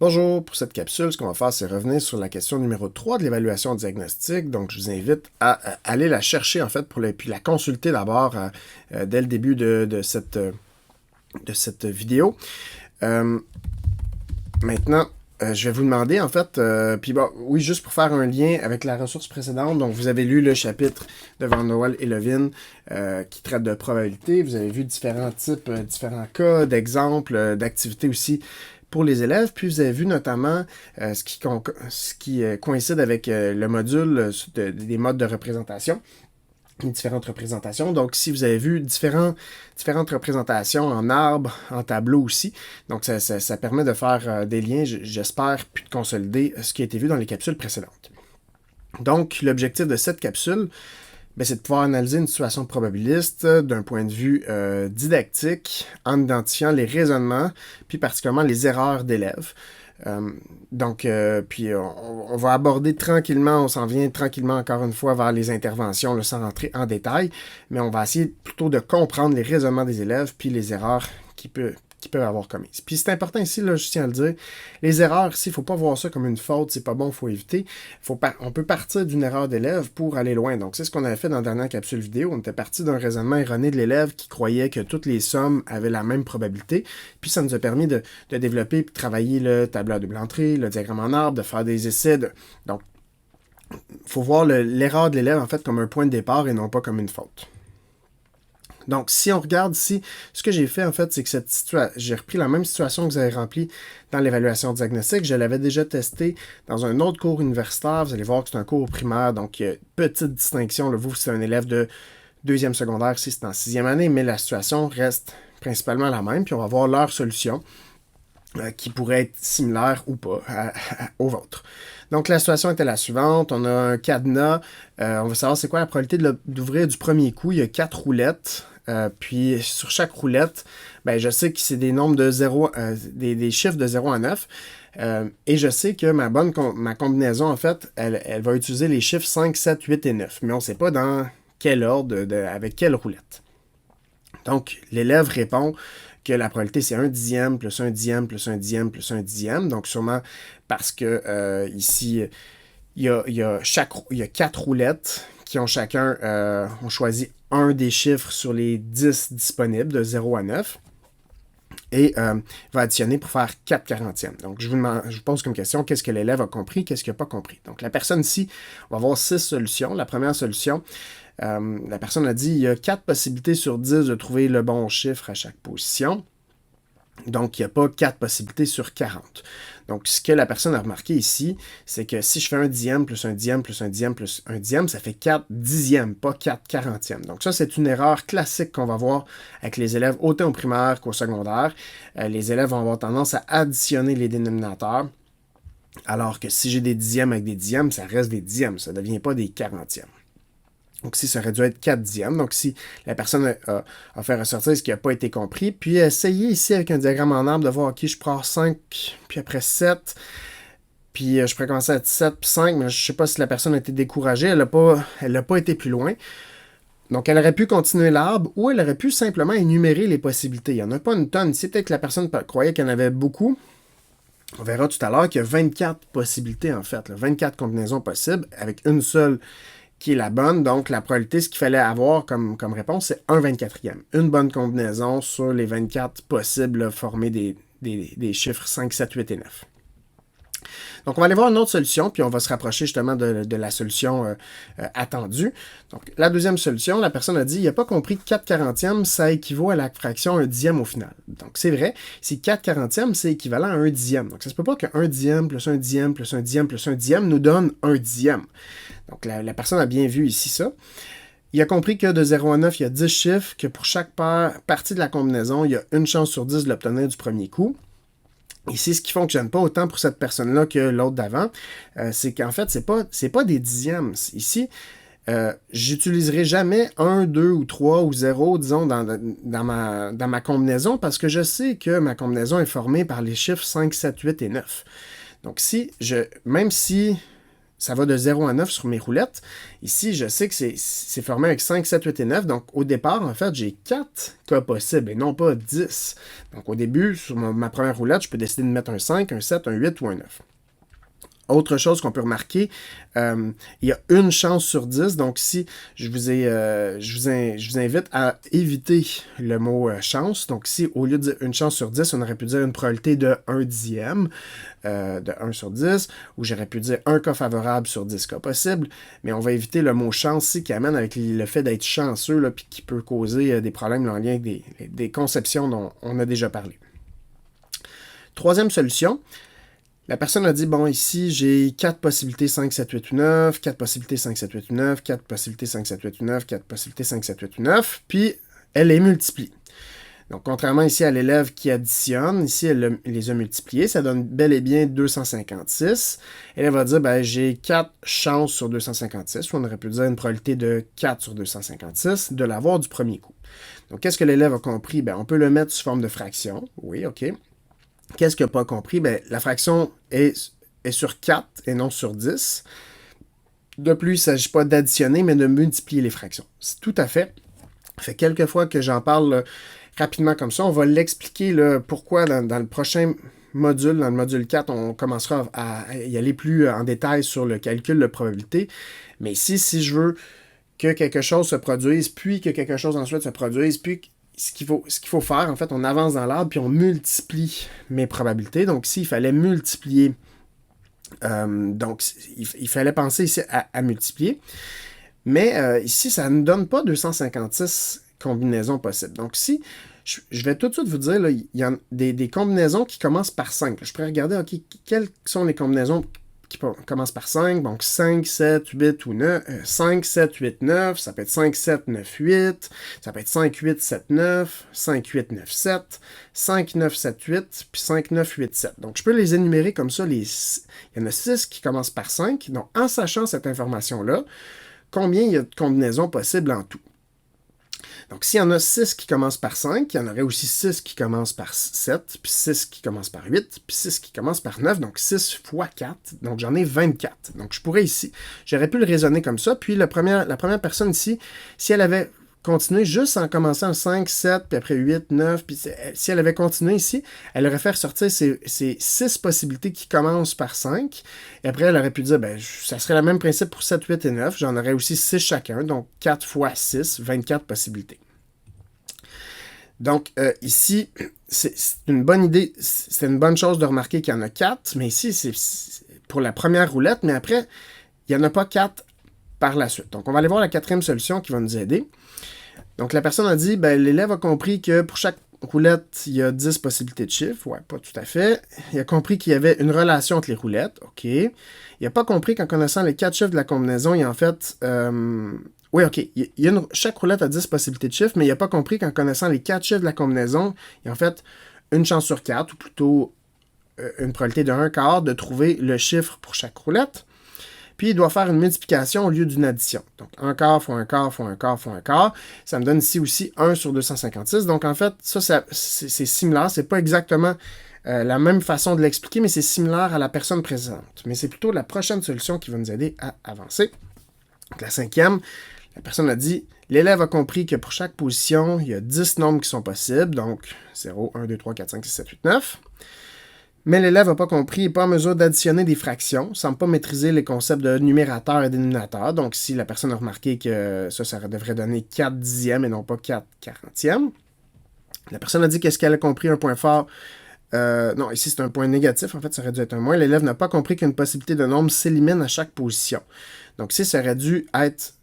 Bonjour, pour cette capsule, ce qu'on va faire, c'est revenir sur la question numéro 3 de l'évaluation diagnostique. Donc, je vous invite à aller la chercher, en fait, puis la consulter d'abord dès le début de cette vidéo. Maintenant, je vais vous demander, en fait, puis bon, oui, juste pour faire un lien avec la ressource précédente, donc vous avez lu le chapitre de Van Noel et Levin qui traite de probabilité. Vous avez vu différents types, différents cas d'exemples, d'activités aussi pour les élèves, puis vous avez vu notamment ce qui coïncide avec le module des modes de représentation, les différentes représentations. Donc, si vous avez vu différentes représentations en arbre, en tableau aussi, donc ça permet de faire des liens, j'espère, puis de consolider ce qui a été vu dans les capsules précédentes. Donc, l'objectif de cette capsule, c'est de pouvoir analyser une situation probabiliste d'un point de vue didactique en identifiant les raisonnements, puis particulièrement les erreurs d'élèves. Puis on va aborder tranquillement, on s'en vient tranquillement encore une fois vers les interventions là, sans rentrer en détail, mais on va essayer plutôt de comprendre les raisonnements des élèves puis les erreurs qu'ils peuvent avoir commises. Puis c'est important ici, là, je tiens à le dire, les erreurs ici, il ne faut pas voir ça comme une faute, c'est pas bon, il faut éviter. On peut partir d'une erreur d'élève pour aller loin. Donc c'est ce qu'on avait fait dans la dernière capsule vidéo. On était parti d'un raisonnement erroné de l'élève qui croyait que toutes les sommes avaient la même probabilité. Puis ça nous a permis de développer et de travailler le tableau à double entrée, le diagramme en arbre, de faire des essais. Donc il faut voir l'erreur de l'élève en fait comme un point de départ et non pas comme une faute. Donc, si on regarde ici, ce que j'ai fait, en fait, c'est que j'ai repris la même situation que vous avez remplie dans l'évaluation diagnostique. Je l'avais déjà testé dans un autre cours universitaire. Vous allez voir que c'est un cours primaire, donc il y a une petite distinction. Là, vous, c'est un élève de deuxième secondaire, si c'est en sixième année, mais la situation reste principalement la même. Puis on va voir leur solution qui pourrait être similaire ou pas au vôtre. Donc, la situation était la suivante. On a un cadenas. On va savoir c'est quoi la probabilité d'ouvrir du premier coup. Il y a 4 roulettes. Puis, sur chaque roulette, je sais que c'est des nombres de 0, des chiffres de 0 à 9. Et je sais que ma combinaison, en fait, elle va utiliser les chiffres 5, 7, 8 et 9. Mais on ne sait pas dans quel ordre, avec quelle roulette. Donc, l'élève répond que la probabilité, c'est 1 dixième, plus 1 dixième, plus 1 dixième, plus 1 dixième. Donc, sûrement parce que ici, il y a 4 roulettes qui ont chacun ont choisi un des chiffres sur les 10 disponibles, de 0 à 9. Et va additionner pour faire 4 quarantièmes. Donc, je vous pose comme question, qu'est-ce que l'élève a compris, qu'est-ce qu'il n'a pas compris? Donc, la personne ici, on va avoir 6 solutions. La première solution, la personne a dit, il y a 4 possibilités sur 10 de trouver le bon chiffre à chaque position. Donc, il n'y a pas 4 possibilités sur 40. Donc, ce que la personne a remarqué ici, c'est que si je fais 1 dixième, plus 1 dixième, plus 1 dixième, plus 1 dixième, ça fait 4 dixièmes, pas 4 quarantièmes. Donc, ça, c'est une erreur classique qu'on va voir avec les élèves autant au primaire qu'au secondaire. Les élèves vont avoir tendance à additionner les dénominateurs, alors que si j'ai des dixièmes avec des dixièmes, ça reste des dixièmes, ça ne devient pas des quarantièmes. Donc, ici, ça aurait dû être 4 dixièmes. Donc, si la personne a fait ressortir ce qui n'a pas été compris, puis essayez ici avec un diagramme en arbre de voir, OK, je prends 5, puis après 7, puis je pourrais commencer à 7, puis 5, mais je ne sais pas si la personne a été découragée, elle n'a pas été plus loin. Donc, elle aurait pu continuer l'arbre ou elle aurait pu simplement énumérer les possibilités. Il n'y en a pas une tonne. Ici, peut-être que la personne croyait qu'il y en avait beaucoup. On verra tout à l'heure qu'il y a 24 possibilités, en fait, là, 24 combinaisons possibles avec une seule qui est la bonne. Donc, la probabilité, ce qu'il fallait avoir comme réponse, c'est 1/24e. Une bonne combinaison sur les 24 possibles formés des chiffres 5, 7, 8 et 9. Donc, on va aller voir une autre solution, puis on va se rapprocher justement de la solution attendue. Donc, la deuxième solution, la personne a dit, il n'a pas compris que 4 quarantièmes, ça équivaut à la fraction 1 dixième au final. Donc, c'est vrai, si 4 quarantièmes, c'est équivalent à 1 dixième. Donc, ça ne se peut pas que 1 dixième, plus 1 dixième, plus 1 dixième, plus 1 dixième nous donne 1 dixième. Donc, la personne a bien vu ici ça. Il a compris que de 0 à 9, il y a 10 chiffres, que pour chaque partie de la combinaison, il y a une chance sur 10 de l'obtenir du premier coup. Ici, ce qui ne fonctionne pas autant pour cette personne-là que l'autre d'avant, c'est qu'en fait, c'est pas des dixièmes. Ici, j'utiliserai jamais 1, 2 ou 3 ou 0, disons, dans ma combinaison, parce que je sais que ma combinaison est formée par les chiffres 5, 7, 8 et 9. Donc, même si ça va de 0 à 9 sur mes roulettes. Ici, je sais que c'est formé avec 5, 7, 8 et 9. Donc, au départ, en fait, j'ai 4 cas possibles et non pas 10. Donc, au début, sur ma première roulette, je peux décider de mettre un 5, un 7, un 8 ou un 9. Autre chose qu'on peut remarquer, il y a une chance sur 10. Donc, si je vous invite à éviter le mot chance. Donc, si au lieu de dire une chance sur 10, on aurait pu dire une probabilité de 1 dixième, de 1 sur 10, ou j'aurais pu dire un cas favorable sur 10 cas possibles. Mais on va éviter le mot chance ici qui amène avec le fait d'être chanceux, là, puis qui peut causer des problèmes en lien avec des conceptions dont on a déjà parlé. Troisième solution. La personne a dit, bon, ici, j'ai 4 possibilités 5, 7, 8 ou 9, 4 possibilités 5, 7, 8 ou 9, 4 possibilités 5, 7, 8 ou 9, 4 possibilités 5, 7, 8 ou 9, puis elle les multiplie. Donc, contrairement ici à l'élève qui additionne, ici, elle les a multipliés, ça donne bel et bien 256. Et elle va dire, ben, j'ai 4 chances sur 256, ou on aurait pu dire une probabilité de 4 sur 256 de l'avoir du premier coup. Donc, qu'est-ce que l'élève a compris? Ben, on peut le mettre sous forme de fraction. Oui, OK. Qu'est-ce qu'il n'a pas compris? Ben, la fraction est sur 4 et non sur 10. De plus, il ne s'agit pas d'additionner, mais de multiplier les fractions. C'est tout à fait. Ça fait quelques fois que j'en parle rapidement comme ça. On va l'expliquer pourquoi dans le prochain module, dans le module 4, on commencera à y aller plus en détail sur le calcul de probabilité. Mais ici, si je veux que quelque chose se produise, puis que quelque chose ensuite se produise, puis ce qu'il faut faire, en fait, on avance dans l'arbre, puis on multiplie mes probabilités. Donc, ici, il fallait multiplier. Donc, il fallait penser ici à multiplier. Mais ici, ça ne donne pas 256 combinaisons possibles. Donc, ici, je vais tout de suite vous dire, là, il y a des combinaisons qui commencent par 5. Je pourrais regarder, OK, quelles sont les combinaisons qui commence par 5, donc 5, 7, 8 ou 9, 5, 7, 8, 9, ça peut être 5, 7, 9, 8, ça peut être 5, 8, 7, 9, 5, 8, 9, 7, 5, 9, 7, 8, puis 5, 9, 8, 7. Donc, je peux les énumérer comme ça. Il y en a 6 qui commencent par 5. Donc, en sachant cette information-là, combien il y a de combinaisons possibles en tout? Donc, s'il y en a 6 qui commencent par 5, il y en aurait aussi 6 qui commencent par 7, puis 6 qui commencent par 8, puis 6 qui commencent par 9, donc 6 fois 4, donc j'en ai 24. Donc, je pourrais ici, j'aurais pu le raisonner comme ça, puis la première personne ici, si elle avait continué juste en commençant 5, 7, puis après 8, 9, puis si elle avait continué ici, elle aurait fait ressortir ces 6 possibilités qui commencent par 5, et après elle aurait pu dire, ben, ça serait le même principe pour 7, 8 et 9, j'en aurais aussi 6 chacun, donc 4 fois 6, 24 possibilités. Donc, ici, c'est une bonne idée, c'est une bonne chose de remarquer qu'il y en a 4, mais ici, c'est pour la première roulette, mais après, il n'y en a pas 4 par la suite. Donc, on va aller voir la quatrième solution qui va nous aider. Donc, la personne a dit, ben, l'élève a compris que pour chaque roulette, il y a 10 possibilités de chiffres. Ouais, pas tout à fait. Il a compris qu'il y avait une relation entre les roulettes. OK. Il n'a pas compris qu'en connaissant les 4 chiffres de la combinaison, il y a en fait... oui, OK. Chaque roulette a 10 possibilités de chiffres, mais il n'a pas compris qu'en connaissant les 4 chiffres de la combinaison, il y a en fait une chance sur 4, ou plutôt une probabilité de 1 quart de trouver le chiffre pour chaque roulette. Puis, il doit faire une multiplication au lieu d'une addition. Donc, 1 quart fois 1 quart fois 1 quart fois 1 quart. Ça me donne ici aussi 1 sur 256. Donc, en fait, ça c'est similaire. C'est pas exactement la même façon de l'expliquer, mais c'est similaire à la personne présente. Mais c'est plutôt la prochaine solution qui va nous aider à avancer. Donc, la cinquième, la personne a dit, l'élève a compris que pour chaque position, il y a 10 nombres qui sont possibles. Donc, 0, 1, 2, 3, 4, 5, 6, 7, 8, 9. Mais l'élève n'a pas compris, il n'est pas en mesure d'additionner des fractions, ne semble pas maîtriser les concepts de numérateur et dénominateur. Donc, si la personne a remarqué que ça devrait donner 4 dixièmes et non pas 4 quarantièmes. La personne a dit qu'est-ce qu'elle a compris, un point fort. Non, ici c'est un point négatif, en fait, ça aurait dû être un moins. L'élève n'a pas compris qu'une possibilité de nombre s'élimine à chaque position. Donc, ici, ça aurait dû être,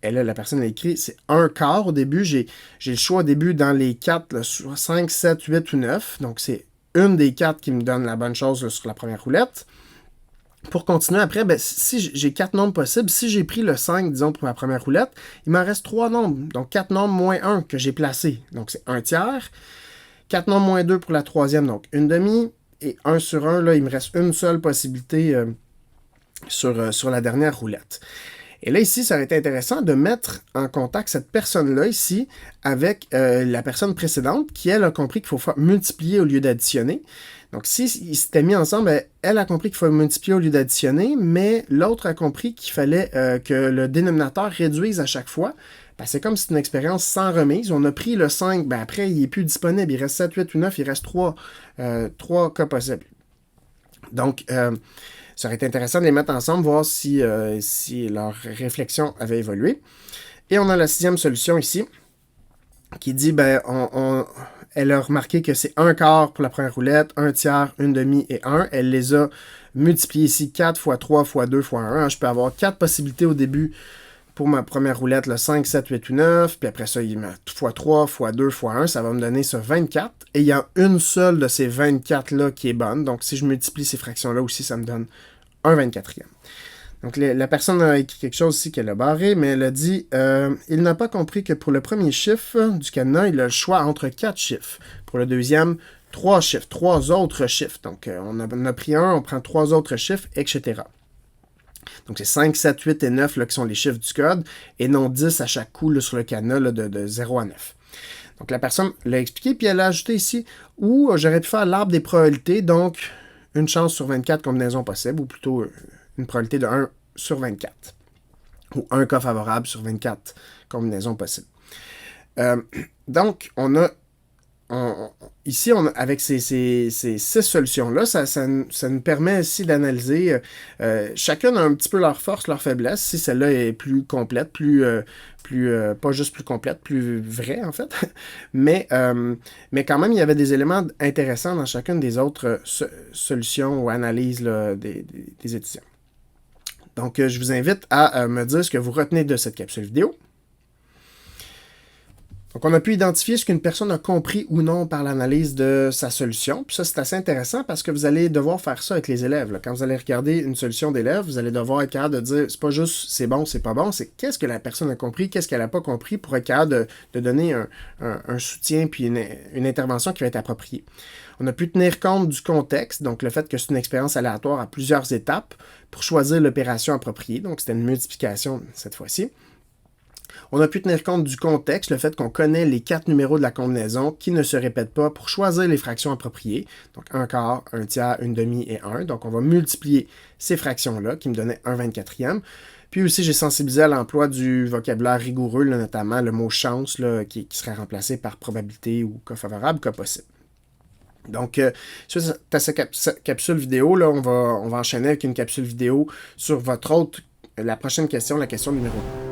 et là, la personne a écrit, c'est 1 quart au début. J'ai le choix au début dans les 4, soit 5, 7, 8 ou 9. Donc, c'est une des 4 qui me donne la bonne chose sur la première roulette. Pour continuer après, ben, si j'ai 4 nombres possibles, si j'ai pris le 5, disons, pour ma première roulette, il m'en reste 3 nombres. Donc, 4 nombres moins 1 que j'ai placé. Donc, c'est 1 tiers. 4 nombres moins 2 pour la troisième, donc 1 demi. Et 1 sur 1, là, il me reste une seule possibilité sur la dernière roulette. Et là, ici, ça aurait été intéressant de mettre en contact cette personne-là, ici, avec la personne précédente, qui, elle, a compris qu'il faut multiplier au lieu d'additionner. Donc, si ils s'étaient mis ensemble, elle a compris qu'il faut multiplier au lieu d'additionner, mais l'autre a compris qu'il fallait que le dénominateur réduise à chaque fois. Ben, c'est comme si c'était une expérience sans remise. On a pris le 5, ben après, il n'est plus disponible. Il reste 7, 8 ou 9, il reste 3 cas possibles. Donc, ça aurait été intéressant de les mettre ensemble, voir si leur réflexion avait évolué. Et on a la 6e solution ici, qui dit, ben, elle a remarqué que c'est 1/4 pour la première roulette, 1/3, 1/2 et 1. Elle les a multipliés ici, 4 x 3 x 2 x 1. Je peux avoir 4 possibilités au début pour ma première roulette, le 5, 7, 8 ou 9. Puis après ça, il met x 3, x 2, x 1. Ça va me donner ça 24. Et il y a une seule de ces 24-là qui est bonne. Donc, si je multiplie ces fractions-là aussi, ça me donne un 24e. Donc, la personne a écrit quelque chose ici qu'elle a barré, mais elle a dit il n'a pas compris que pour le premier chiffre du cadenas, il a le choix entre 4 chiffres. Pour le deuxième, 3 chiffres, 3 autres chiffres. Donc, on a pris un, on prend 3 autres chiffres, etc. Donc, c'est 5, 7, 8 et 9 là, qui sont les chiffres du code, et non 10 à chaque coup là, sur le cadenas là, de 0 à 9. Donc, la personne l'a expliqué, puis elle a ajouté ici où j'aurais pu faire l'arbre des probabilités, donc une chance sur 24 combinaisons possibles, ou plutôt une probabilité de 1 sur 24. Ou un cas favorable sur 24 combinaisons possibles. Donc, ici, avec ces 6 solutions-là, ça nous permet aussi d'analyser. Chacune a un petit peu leur force, leur faiblesse. Si celle-là est plus complète, pas juste plus complète, plus vraie, en fait. mais quand même, il y avait des éléments intéressants dans chacune des autres solutions ou analyses là, des étudiants. Donc, je vous invite à me dire ce que vous retenez de cette capsule vidéo. Donc, on a pu identifier ce qu'une personne a compris ou non par l'analyse de sa solution. Puis ça, c'est assez intéressant parce que vous allez devoir faire ça avec les élèves. Là. Quand vous allez regarder une solution d'élève, vous allez devoir être capable de dire, c'est pas juste c'est bon, c'est pas bon, c'est qu'est-ce que la personne a compris, qu'est-ce qu'elle n'a pas compris pour être capable de donner un soutien puis une intervention qui va être appropriée. On a pu tenir compte du contexte, donc le fait que c'est une expérience aléatoire à plusieurs étapes pour choisir l'opération appropriée. Donc, c'était une multiplication cette fois-ci. On a pu tenir compte du contexte, le fait qu'on connaît les 4 numéros de la combinaison qui ne se répètent pas pour choisir les fractions appropriées. Donc, 1/4, 1/3, 1/2 et 1. Donc, on va multiplier ces fractions-là qui me donnaient un 24e. Puis aussi, j'ai sensibilisé à l'emploi du vocabulaire rigoureux, là, notamment le mot chance là, qui serait remplacé par probabilité ou cas favorable, cas possible. Donc, suite à cette capsule vidéo, là, on va enchaîner avec une capsule vidéo sur la prochaine question, la question numéro 2.